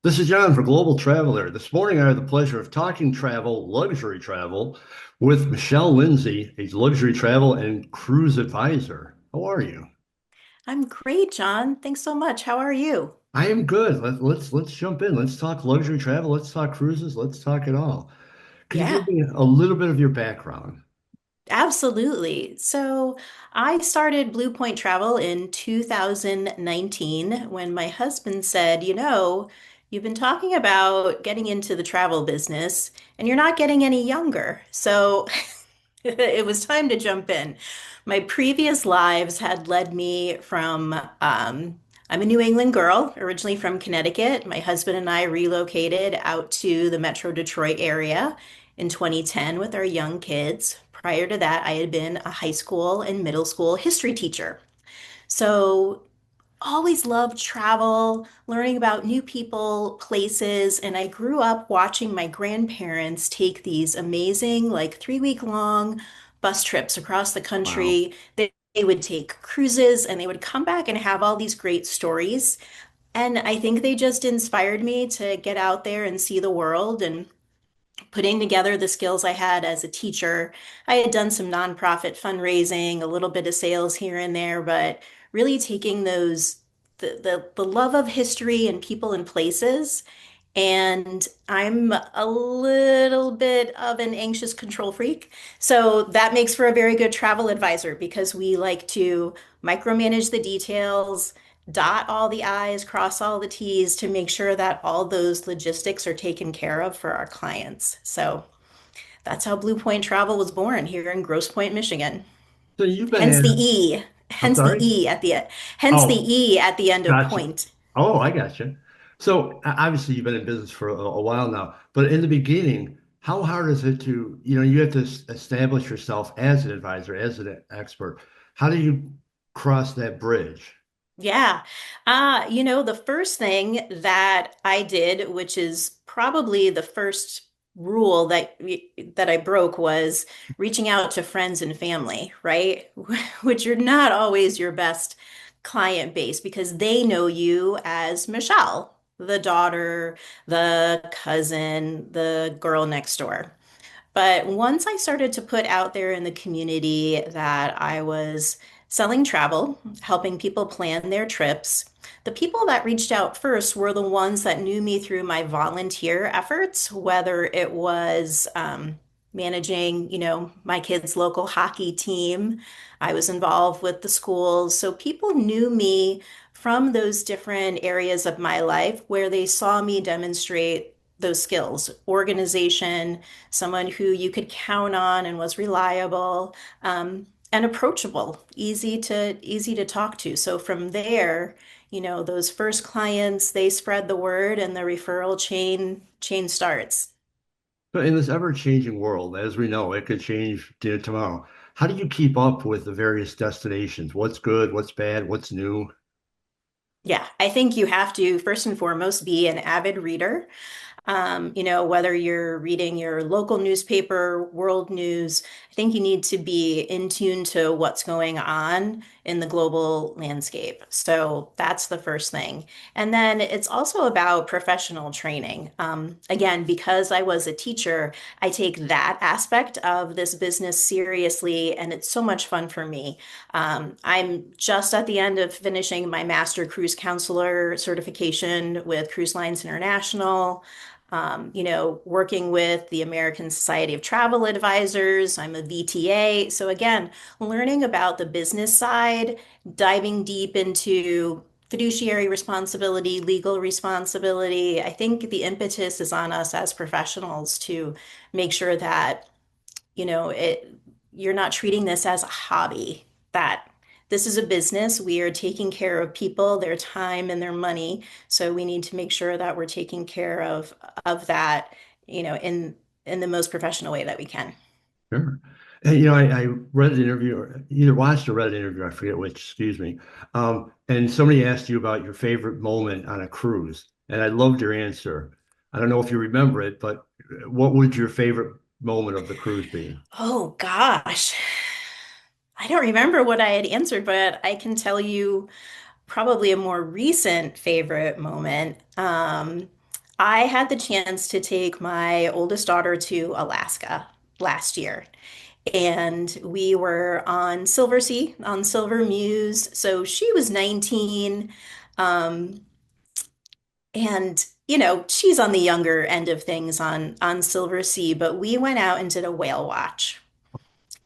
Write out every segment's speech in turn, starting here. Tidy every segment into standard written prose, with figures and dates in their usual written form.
This is John for Global Traveler. This morning, I had the pleasure of talking travel, luxury travel, with Michele Lindsay, a luxury travel and cruise advisor. How are you? I'm great, John. Thanks so much. How are you? I am good. Let's jump in. Let's talk luxury travel. Let's talk cruises. Let's talk it all. Could you give Yeah, me a little bit of your background? absolutely. So I started Blue Point Travel in 2019 when my husband said, you've been talking about getting into the travel business and you're not getting any younger. So it was time to jump in. My previous lives had led me from, I'm a New England girl, originally from Connecticut. My husband and I relocated out to the Metro Detroit area in 2010 with our young kids. Prior to that, I had been a high school and middle school history teacher. So always loved travel, learning about new people, places, and I grew up watching my grandparents take these amazing, like 3 week long bus trips across the Wow. country. They would take cruises and they would come back and have all these great stories. And I think they just inspired me to get out there and see the world and putting together the skills I had as a teacher. I had done some nonprofit fundraising, a little bit of sales here and there, but really taking those the love of history and people and places. And I'm a little bit of an anxious control freak. So that makes for a very good travel advisor because we like to micromanage the details, dot all the I's, cross all the T's to make sure that all those logistics are taken care of for our clients. So that's how Blue Point Travel was born here in Grosse Pointe, Michigan. So you've been Hence the in, E, I'm hence the sorry? E at the hence the Oh, E at the end of gotcha. point. Oh, I gotcha. So obviously you've been in business for a while now, but in the beginning, how hard is it to, you have to establish yourself as an advisor, as an expert. How do you cross that bridge? Yeah. The first thing that I did, which is probably the first rule that I broke was reaching out to friends and family, right? Which are not always your best client base because they know you as Michelle, the daughter, the cousin, the girl next door. But once I started to put out there in the community that I was selling travel, helping people plan their trips, the people that reached out first were the ones that knew me through my volunteer efforts, whether it was managing, my kids' local hockey team. I was involved with the schools. So people knew me from those different areas of my life where they saw me demonstrate those skills, organization, someone who you could count on and was reliable, and approachable, easy to talk to. So from there, those first clients, they spread the word and the referral chain starts. So in this ever-changing world, as we know, it could change tomorrow. How do you keep up with the various destinations? What's good, what's bad, what's new? Yeah, I think you have to first and foremost be an avid reader. Whether you're reading your local newspaper, world news, I think you need to be in tune to what's going on in the global landscape. So that's the first thing. And then it's also about professional training. Again, because I was a teacher, I take that aspect of this business seriously, and it's so much fun for me. I'm just at the end of finishing my Master Cruise Counselor certification with Cruise Lines International, working with the American Society of Travel Advisors. I'm a VTA. So again, learning about the business side, diving deep into fiduciary responsibility, legal responsibility. I think the impetus is on us as professionals to make sure that, you're not treating this as a hobby, that this is a business. We are taking care of people, their time and their money. So we need to make sure that we're taking care of that, in the most professional way that we can. Sure. And, I read an interview, or either watched or read an interview, I forget which, excuse me. And somebody asked you about your favorite moment on a cruise, and I loved your answer. I don't know if you remember it, but what would your favorite moment of the cruise be? Oh gosh. I don't remember what I had answered, but I can tell you probably a more recent favorite moment. I had the chance to take my oldest daughter to Alaska last year, and we were on Silver Sea, on Silver Muse. So she was 19, um, and she's on the younger end of things on Silver Sea, but we went out and did a whale watch.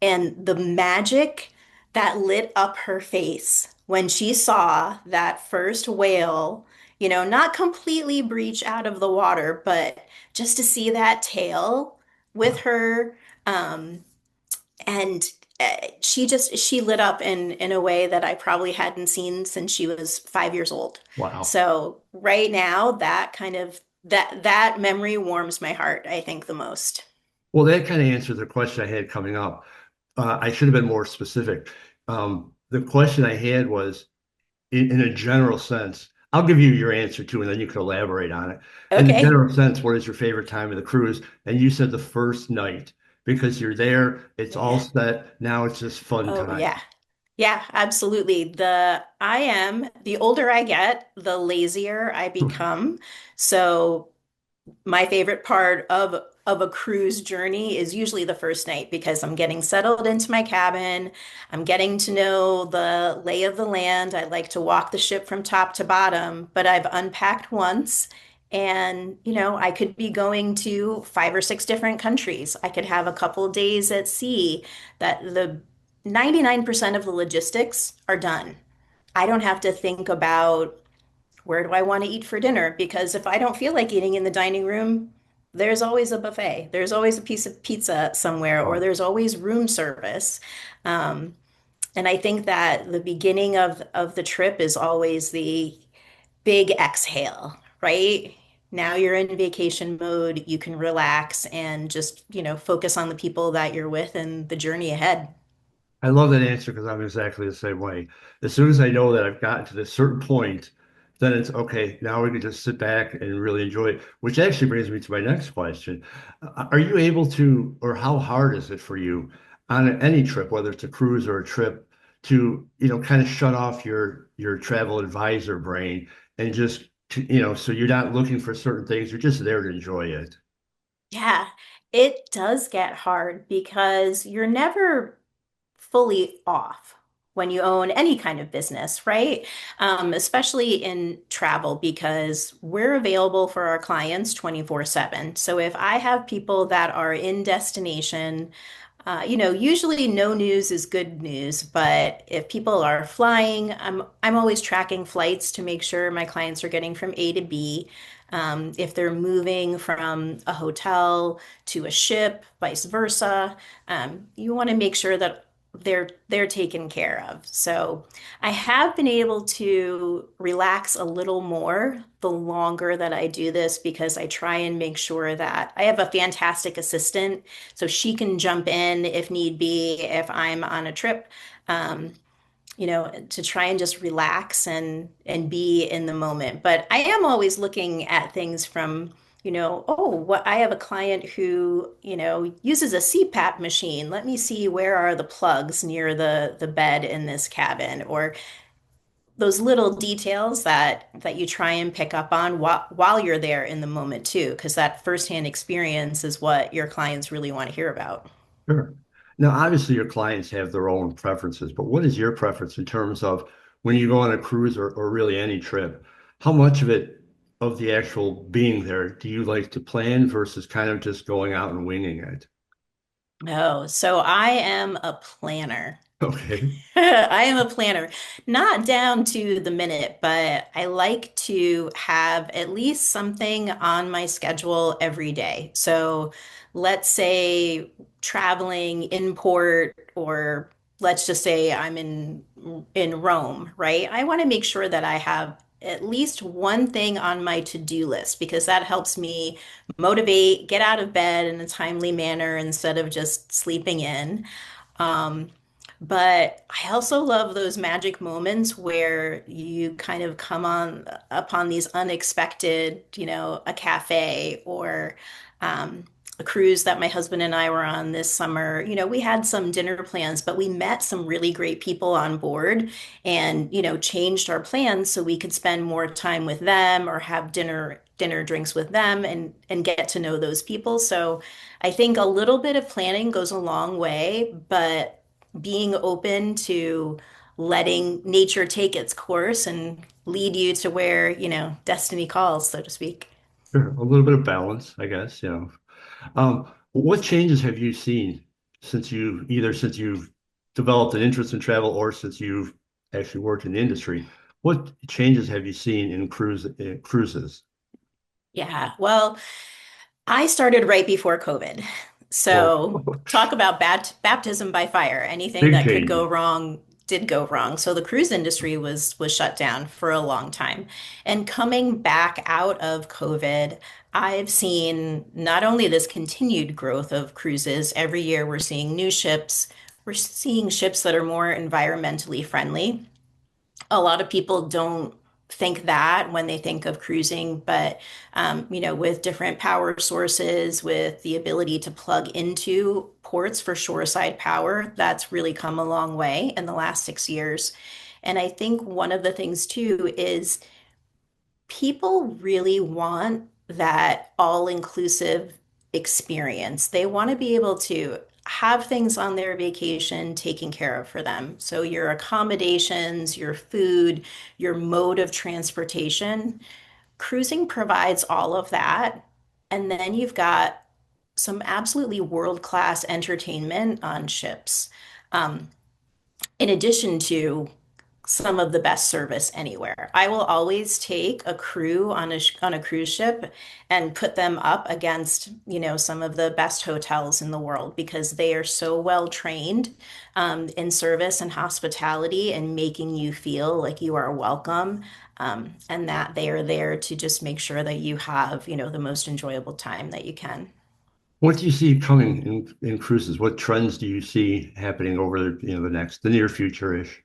And the magic that lit up her face when she saw that first whale, not completely breach out of the water, but just to see that tail with her, um, and she lit up in a way that I probably hadn't seen since she was 5 years old. Wow. So right now, that memory warms my heart, I think, the most. Well, that kind of answered the question I had coming up. I should have been more specific. The question I had was in a general sense. I'll give you your answer too, and then you can elaborate on it. In the Okay. general sense, what is your favorite time of the cruise? And you said the first night because you're there, it's all Yeah. set. Now it's just fun Oh, time. yeah. Yeah, absolutely. The older I get, the lazier I become. So my favorite part of a cruise journey is usually the first night because I'm getting settled into my cabin. I'm getting to know the lay of the land. I like to walk the ship from top to bottom, but I've unpacked once, and I could be going to 5 or 6 different countries. I could have a couple days at sea that the 99% of the logistics are done. I don't have to think about where do I want to eat for dinner? Because if I don't feel like eating in the dining room, there's always a buffet. There's always a piece of pizza somewhere, or Oh, there's always room service. Um, and I think that the beginning of the trip is always the big exhale, right? Now you're in vacation mode. You can relax and just, focus on the people that you're with and the journey ahead. I love that answer because I'm exactly the same way. As soon as I know that I've gotten to this certain point, then it's okay. Now we can just sit back and really enjoy it, which actually brings me to my next question. Are you able to, or how hard is it for you on any trip, whether it's a cruise or a trip, to, kind of shut off your travel advisor brain and just, so you're not looking for certain things, you're just there to enjoy it. Yeah, it does get hard because you're never fully off when you own any kind of business, right? Especially in travel, because we're available for our clients 24/7. So if I have people that are in destination, usually no news is good news, but if people are flying, I'm always tracking flights to make sure my clients are getting from A to B. If they're moving from a hotel to a ship, vice versa, you want to make sure that they're taken care of. So I have been able to relax a little more the longer that I do this because I try and make sure that I have a fantastic assistant so she can jump in if need be if I'm on a trip, um, to try and just relax and be in the moment. But I am always looking at things from, oh, what I have a client who, uses a CPAP machine. Let me see where are the plugs near the bed in this cabin, or those little details that you try and pick up on while you're there in the moment too, because that firsthand experience is what your clients really want to hear about. Sure. Now, obviously, your clients have their own preferences, but what is your preference in terms of when you go on a cruise or really any trip? How much of it, of the actual being there, do you like to plan versus kind of just going out and winging it? Oh, so I am a planner. Okay. I am a planner, not down to the minute, but I like to have at least something on my schedule every day. So let's say traveling in port, or let's just say I'm in Rome, right? I want to make sure that I have at least one thing on my to-do list because that helps me motivate, get out of bed in a timely manner instead of just sleeping in. Um, but I also love those magic moments where you kind of come on upon these unexpected, a cafe or a cruise that my husband and I were on this summer, we had some dinner plans, but we met some really great people on board and, changed our plans so we could spend more time with them or have dinner drinks with them and get to know those people. So I think a little bit of planning goes a long way, but being open to letting nature take its course and lead you to where, destiny calls, so to speak. Sure. A little bit of balance, I guess, what changes have you seen since you've developed an interest in travel or since you've actually worked in the industry? What changes have you seen in cruises? Yeah, well, I started right before COVID. Well, So talk about baptism by fire. Anything big that could go changes. wrong did go wrong. So the cruise industry was shut down for a long time. And coming back out of COVID, I've seen not only this continued growth of cruises, every year we're seeing new ships, we're seeing ships that are more environmentally friendly. A lot of people don't think that when they think of cruising, but with different power sources, with the ability to plug into ports for shoreside power, that's really come a long way in the last 6 years. And I think one of the things too is people really want that all-inclusive experience. They want to be able to have things on their vacation taken care of for them. So your accommodations, your food, your mode of transportation, cruising provides all of that. And then you've got some absolutely world-class entertainment on ships. Um, in addition to some of the best service anywhere. I will always take a crew on a cruise ship and put them up against, some of the best hotels in the world because they are so well trained in service and hospitality and making you feel like you are welcome, and that they are there to just make sure that you have, the most enjoyable time that you can. What do you see coming in cruises? What trends do you see happening over the near future-ish?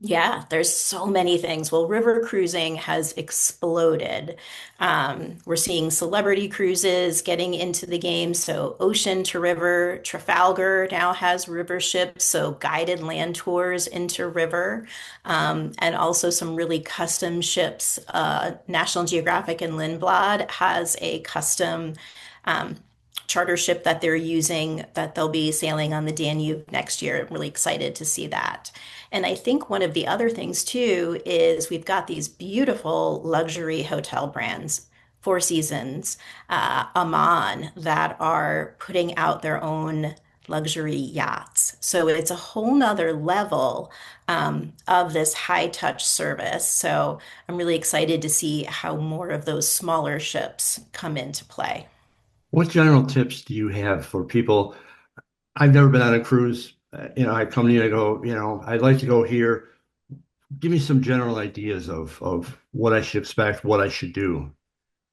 Yeah, there's so many things. Well, river cruising has exploded. We're seeing celebrity cruises getting into the game. So, ocean to river, Trafalgar now has river ships, so guided land tours into river, and also some really custom ships. National Geographic and Lindblad has a custom um, charter ship that they're using that they'll be sailing on the Danube next year. I'm really excited to see that. And I think one of the other things too is we've got these beautiful luxury hotel brands, Four Seasons, Aman, that are putting out their own luxury yachts. So it's a whole nother level of this high touch service. So I'm really excited to see how more of those smaller ships come into play. What general tips do you have for people? I've never been on a cruise. I come to you and I go, I'd like to go here. Give me some general ideas of what I should expect, what I should do.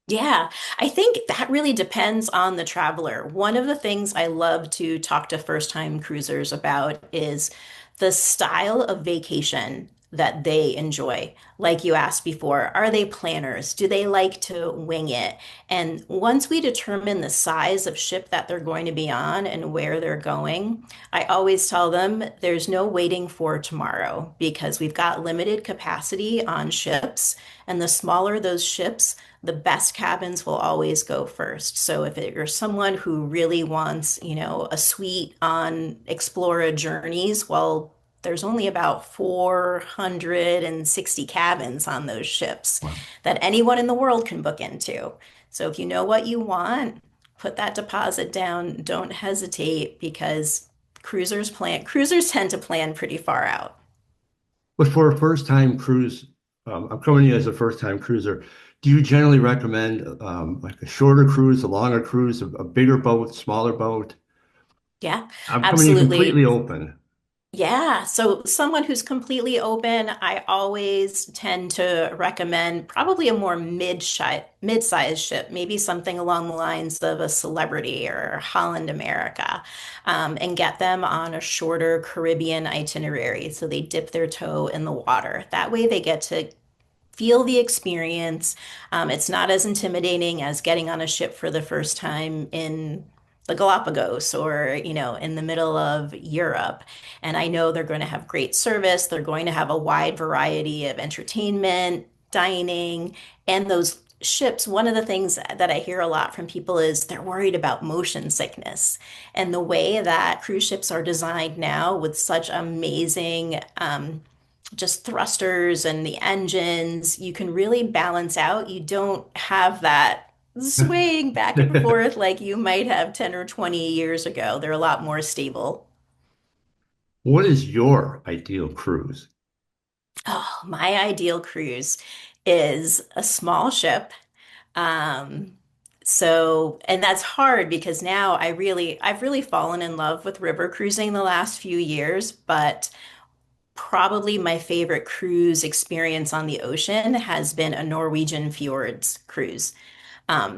Yeah, I think that really depends on the traveler. One of the things I love to talk to first-time cruisers about is the style of vacation that they enjoy. Like you asked before, are they planners? Do they like to wing it? And once we determine the size of ship that they're going to be on and where they're going, I always tell them there's no waiting for tomorrow because we've got limited capacity on ships. And the smaller those ships, the best cabins will always go first. So if you're someone who really wants, a suite on Explorer Journeys, well, there's only about 460 cabins on those ships Wow. that anyone in the world can book into. So if you know what you want, put that deposit down. Don't hesitate because cruisers tend to plan pretty far out. But for a first-time cruise, I'm coming to you as a first-time cruiser. Do you generally recommend like a shorter cruise, a longer cruise, a bigger boat, smaller boat? Yeah, I'm coming to you absolutely. completely open. Yeah, so someone who's completely open, I always tend to recommend probably a more mid-sized ship, maybe something along the lines of a Celebrity or Holland America, and get them on a shorter Caribbean itinerary. So they dip their toe in the water. That way they get to feel the experience. It's not as intimidating as getting on a ship for the first time in the Galapagos or, in the middle of Europe. And I know they're going to have great service. They're going to have a wide variety of entertainment, dining, and those ships. One of the things that I hear a lot from people is they're worried about motion sickness. And the way that cruise ships are designed now with such amazing just thrusters and the engines, you can really balance out. You don't have that swaying back and forth like you might have 10 or 20 years ago. They're a lot more stable. What is your ideal cruise? Oh, my ideal cruise is a small ship. Um, and that's hard because now I've really fallen in love with river cruising the last few years, but probably my favorite cruise experience on the ocean has been a Norwegian fjords cruise.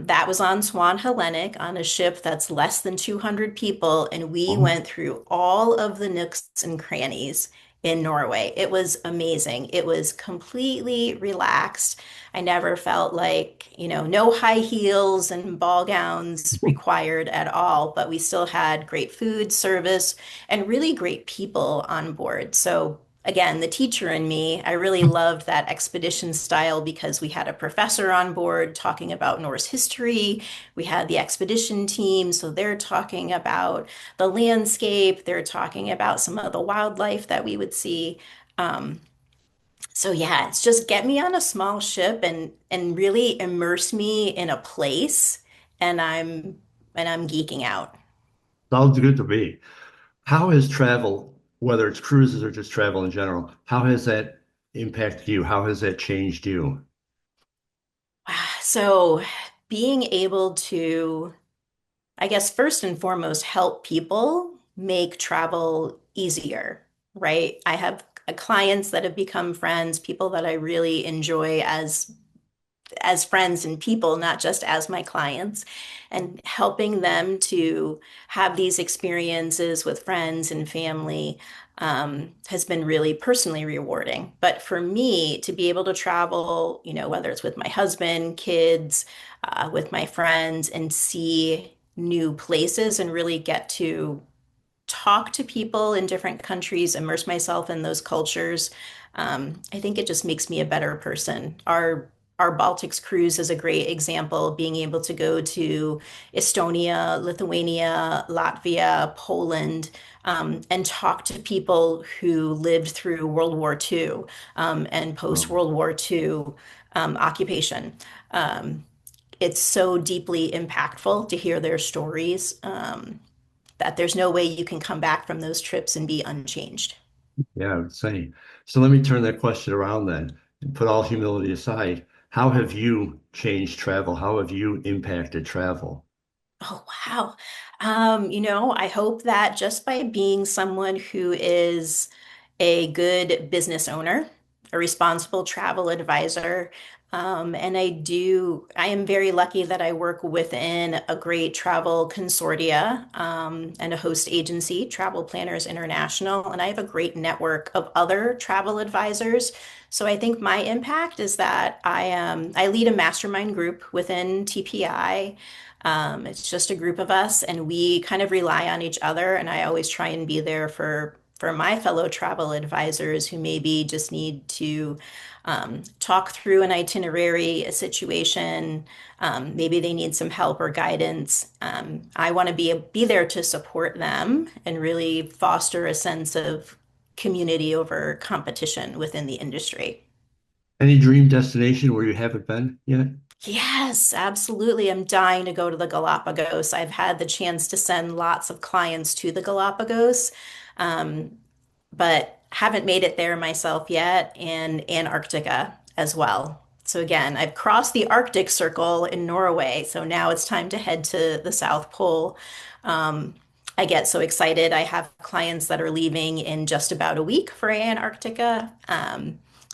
That was on Swan Hellenic on a ship that's less than 200 people, and we Oh, went through all of the nooks and crannies in Norway. It was amazing. It was completely relaxed. I never felt like, no high heels and ball gowns required at all, but we still had great food service and really great people on board. So again, the teacher in me, I really loved that expedition style because we had a professor on board talking about Norse history. We had the expedition team, so they're talking about the landscape, they're talking about some of the wildlife that we would see. Um, so yeah, it's just get me on a small ship and really immerse me in a place, and I'm geeking out. sounds good to me. How has travel, whether it's cruises or just travel in general, how has that impacted you? How has that changed you? So being able to, I guess, first and foremost, help people make travel easier, right? I have clients that have become friends, people that I really enjoy as friends and people, not just as my clients, and helping them to have these experiences with friends and family has been really personally rewarding. But for me to be able to travel, whether it's with my husband, kids, with my friends, and see new places and really get to talk to people in different countries, immerse myself in those cultures. I think it just makes me a better person. Our Baltics cruise is a great example, being able to go to Estonia, Lithuania, Latvia, Poland, and talk to people who lived through World War II and Um, post-World War II occupation. It's so deeply impactful to hear their stories. That there's no way you can come back from those trips and be unchanged. yeah, I would say. So let me turn that question around then and put all humility aside. How have you changed travel? How have you impacted travel? Oh, wow. I hope that just by being someone who is a good business owner, a responsible travel advisor, and I am very lucky that I work within a great travel consortia, and a host agency, Travel Planners International, and I have a great network of other travel advisors. So I think my impact is that I lead a mastermind group within TPI. It's just a group of us, and we kind of rely on each other. And I always try and be there for my fellow travel advisors who maybe just need to talk through an itinerary, a situation. Maybe they need some help or guidance. I want to be there to support them and really foster a sense of community over competition within the industry. Any dream destination where you haven't been yet? Yes, absolutely. I'm dying to go to the Galapagos. I've had the chance to send lots of clients to the Galapagos, um, but haven't made it there myself yet, and Antarctica as well. So again, I've crossed the Arctic Circle in Norway, so now it's time to head to the South Pole. Um, I get so excited. I have clients that are leaving in just about a week for Antarctica.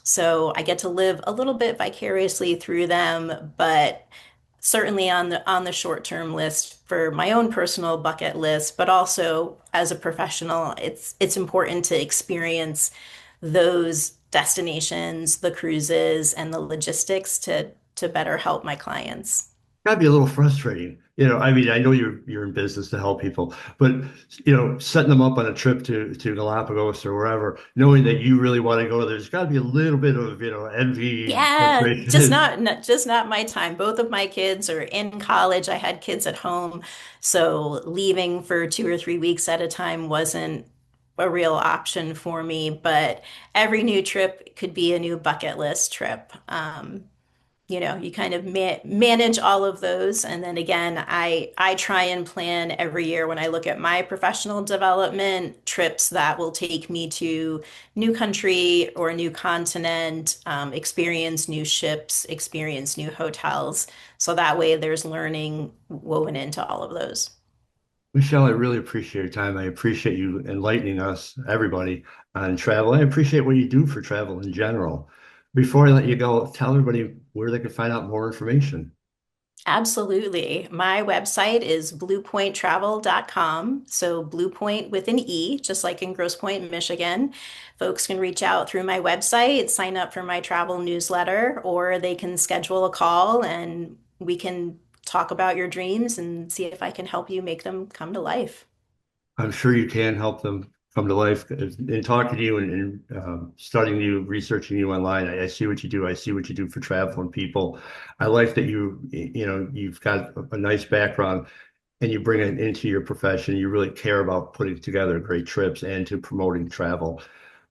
So I get to live a little bit vicariously through them, but certainly on the short-term list for my own personal bucket list, but also as a professional, it's important to experience those destinations, the cruises, and the logistics to better help my clients. Gotta be a little frustrating. I mean, I know you're in business to help people, but setting them up on a trip to Galapagos or wherever, knowing that you really want to go, there's got to be a little bit of, envy, Yeah, frustration. just not my time. Both of my kids are in college. I had kids at home, so leaving for 2 or 3 weeks at a time wasn't a real option for me. But every new trip could be a new bucket list trip. You kind of manage all of those, and then again, I try and plan every year when I look at my professional development trips that will take me to new country or a new continent, experience new ships, experience new hotels, so that way there's learning woven into all of those. Michelle, I really appreciate your time. I appreciate you enlightening us, everybody, on travel. I appreciate what you do for travel in general. Before I let you go, tell everybody where they can find out more information. Absolutely. My website is bluepointtravel.com. So Blue Point with an E, just like in Grosse Pointe, Michigan. Folks can reach out through my website, sign up for my travel newsletter, or they can schedule a call and we can talk about your dreams and see if I can help you make them come to life. I'm sure you can help them come to life. In talking to you and studying you, researching you online, I see what you do. I see what you do for travel and people. I like that you've got a nice background and you bring it into your profession. You really care about putting together great trips and to promoting travel.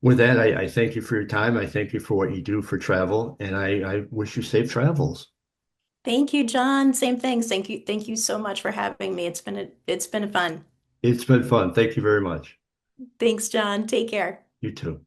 With that, I thank you for your time. I thank you for what you do for travel, and I wish you safe travels. Thank you, John. Same things. Thank you so much for having me. It's been fun. It's been fun. Thank you very much. Thanks, John. Take care. You too.